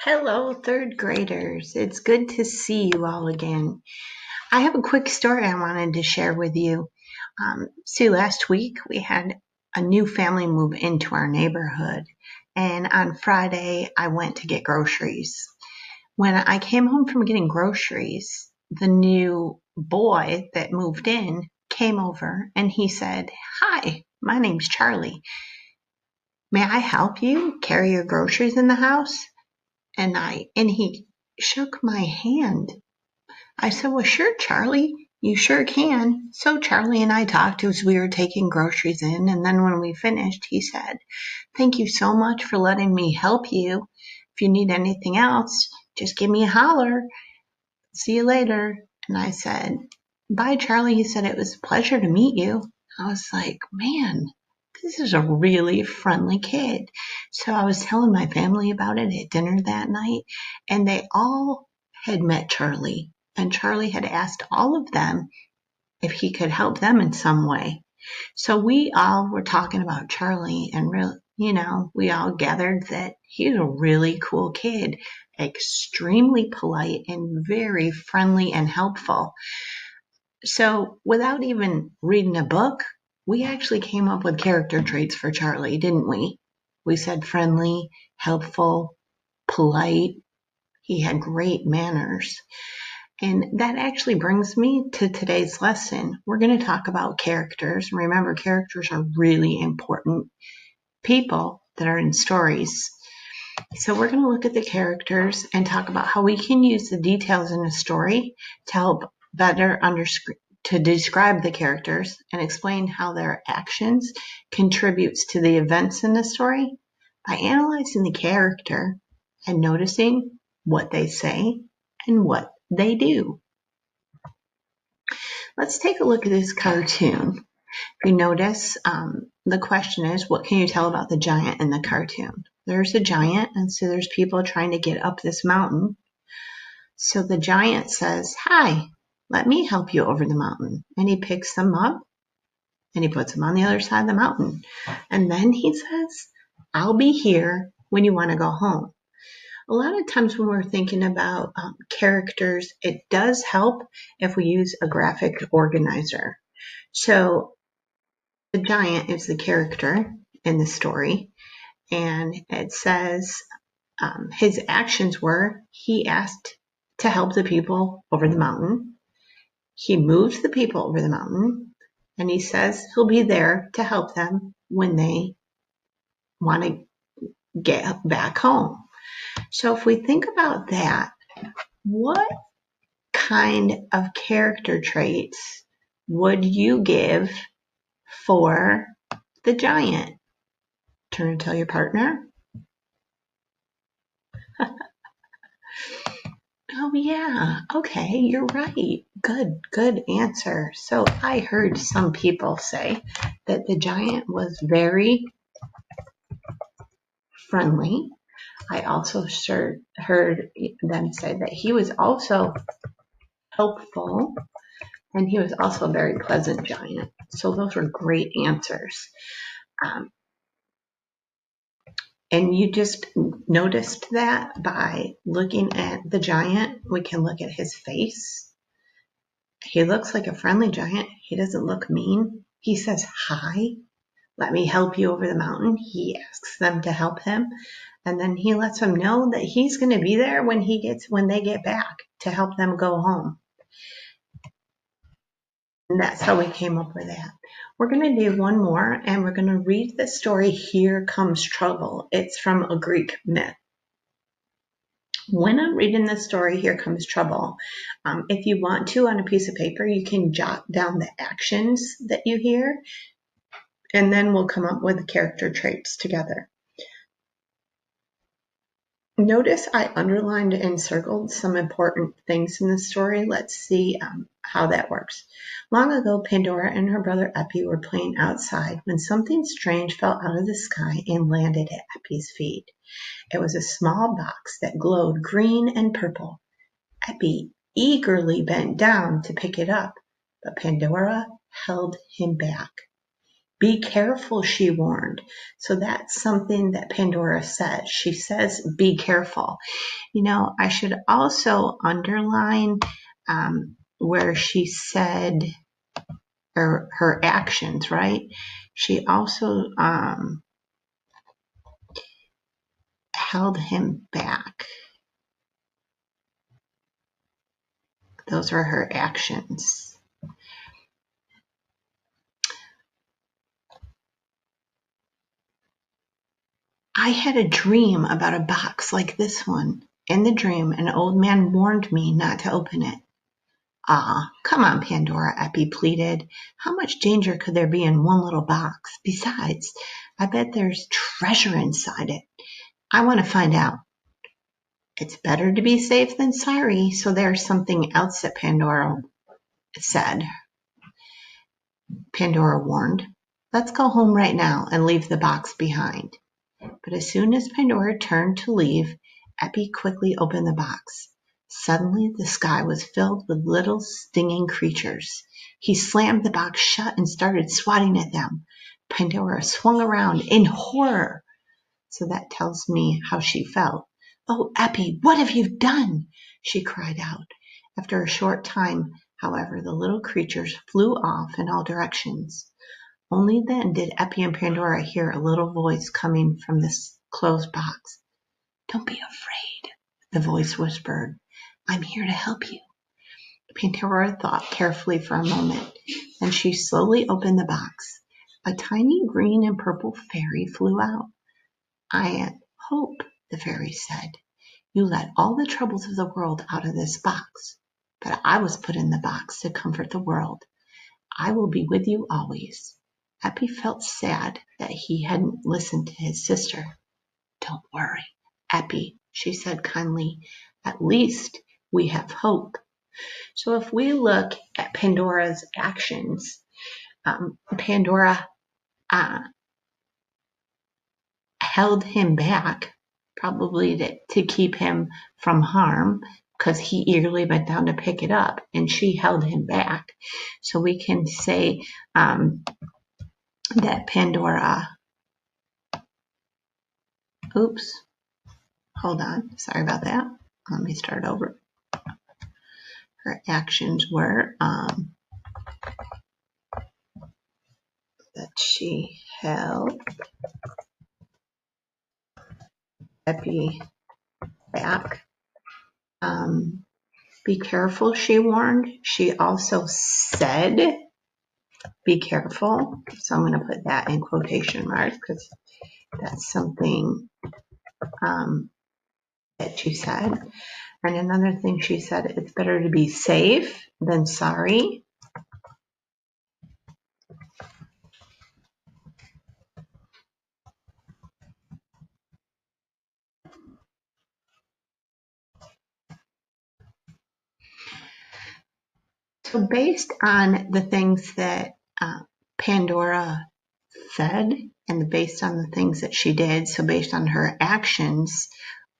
Hello, third graders. It's good to see you all again. I have a quick story I wanted to share with you. Last week we had a new family move into our neighborhood, and on Friday I went to get groceries. When I came home from getting groceries, the new boy that moved in came over and he said, "Hi, my name's Charlie. May I help you carry your groceries in the house?" And he shook my hand. I said, "Well, sure, Charlie, you sure can." So Charlie and I talked as we were taking groceries in, and then when we finished, he said, "Thank you so much for letting me help you. If you need anything else, just give me a holler. See you later." And I said, "Bye, Charlie." He said, "It was a pleasure to meet you." I was like, man, this is a really friendly kid. So I was telling my family about it at dinner that night, and they all had met Charlie. And Charlie had asked all of them if he could help them in some way. So we all were talking about Charlie, and we all gathered that he's a really cool kid, extremely polite and very friendly and helpful. So without even reading a book, we actually came up with character traits for Charlie, didn't we? We said friendly, helpful, polite. He had great manners. And that actually brings me to today's lesson. We're going to talk about characters. Remember, characters are really important people that are in stories. So we're going to look at the characters and talk about how we can use the details in a story to help better to describe the characters and explain how their actions contributes to the events in the story by analyzing the character and noticing what they say and what they do. Let's take a look at this cartoon. If you notice, the question is, what can you tell about the giant in the cartoon? There's a giant, and so there's people trying to get up this mountain. So the giant says, "Hi, let me help you over the mountain." And he picks them up and he puts them on the other side of the mountain. And then he says, "I'll be here when you want to go home." A lot of times when we're thinking about characters, it does help if we use a graphic organizer. So the giant is the character in the story, and it says his actions were he asked to help the people over the mountain. He moves the people over the mountain, and he says he'll be there to help them when they want to get back home. So if we think about that, what kind of character traits would you give for the giant? Turn and tell your partner. Oh, yeah. Okay, you're right. Good answer. So I heard some people say that the giant was very friendly. I also heard them say that he was also helpful, and he was also a very pleasant giant. So those were great answers. Um, and you just noticed that by looking at the giant. We can look at his face. He looks like a friendly giant. He doesn't look mean. He says, "Hi, let me help you over the mountain." He asks them to help him. And then he lets them know that he's going to be there when they get back to help them go home. And that's how we came up with that. We're going to do one more, and we're going to read the story Here Comes Trouble. It's from a Greek myth. When I'm reading the story Here Comes Trouble, if you want to, on a piece of paper, you can jot down the actions that you hear, and then we'll come up with the character traits together. Notice I underlined and circled some important things in the story. Let's see how that works. Long ago, Pandora and her brother Epi were playing outside when something strange fell out of the sky and landed at Epi's feet. It was a small box that glowed green and purple. Epi eagerly bent down to pick it up, but Pandora held him back. Be careful, she warned. So that's something that Pandora says. She says, be careful. I should also underline where she said, or her actions, right? She also held him back. Those are her actions. I had a dream about a box like this one. In the dream, an old man warned me not to open it. Ah, come on, Pandora, Eppy pleaded. How much danger could there be in one little box? Besides, I bet there's treasure inside it. I want to find out. It's better to be safe than sorry, so there's something else that Pandora said. Pandora warned. Let's go home right now and leave the box behind. But as soon as Pandora turned to leave, Eppy quickly opened the box. Suddenly, the sky was filled with little stinging creatures. He slammed the box shut and started swatting at them. Pandora swung around in horror. So that tells me how she felt. Oh, Eppy, what have you done? She cried out. After a short time, however, the little creatures flew off in all directions. Only then did Eppy and Pandora hear a little voice coming from this closed box. Don't be afraid, the voice whispered. I'm here to help you. Pandora thought carefully for a moment, and she slowly opened the box. A tiny green and purple fairy flew out. I am Hope, the fairy said. You let all the troubles of the world out of this box, but I was put in the box to comfort the world. I will be with you always. Eppy felt sad that he hadn't listened to his sister. Don't worry, Eppy, she said kindly. At least we have hope. So if we look at Pandora's actions, Pandora held him back, probably to keep him from harm, because he eagerly bent down to pick it up, and she held him back. So we can say that Pandora, hold on, sorry about that. Let me start over. Her actions were that she held Eppy back. Be careful, she warned. She also said, be careful. So I'm going to put that in quotation marks because that's something that she said. And another thing she said, it's better to be safe than sorry. So based on the things that Pandora said and based on the things that she did, so based on her actions,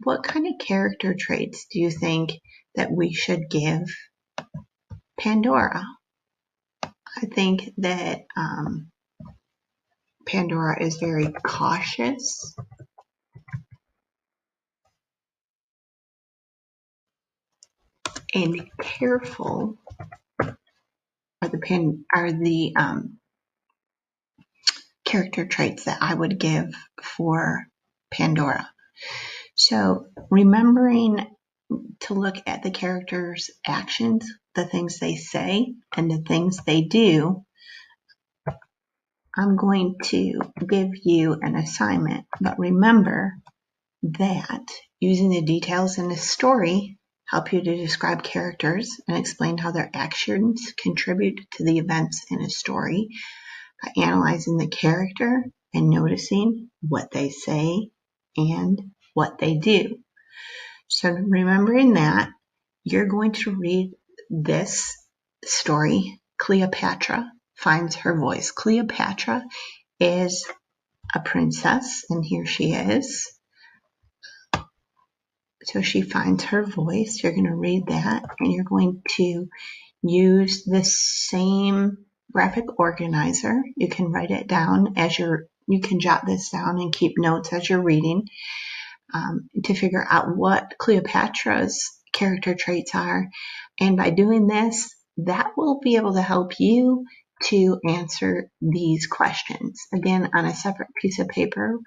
what kind of character traits do you think that we should give Pandora? I think that Pandora is very cautious and careful. Are the character traits that I would give for Pandora. So remembering to look at the characters' actions, the things they say, and the things they do, I'm going to give you an assignment. But remember that using the details in the story help you to describe characters and explain how their actions contribute to the events in a story by analyzing the character and noticing what they say and what they do. So remembering that, you're going to read this story, Cleopatra Finds Her Voice. Cleopatra is a princess, and here she is. So she finds her voice. You're going to read that, and you're going to use the same graphic organizer. You can write it down you can jot this down and keep notes as you're reading, to figure out what Cleopatra's character traits are. And by doing this, that will be able to help you to answer these questions. Again, on a separate piece of paper,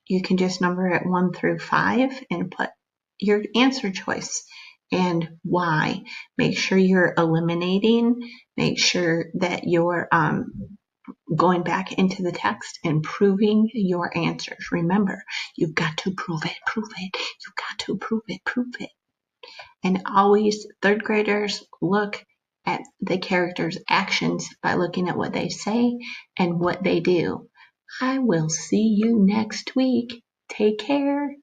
you can just number it 1 through 5 and put your answer choice and why. Make sure you're eliminating, make sure that you're going back into the text and proving your answers. Remember, you've got to prove it, prove it. You've got to prove it, prove it. And always, third graders look at the characters' actions by looking at what they say and what they do. I will see you next week. Take care.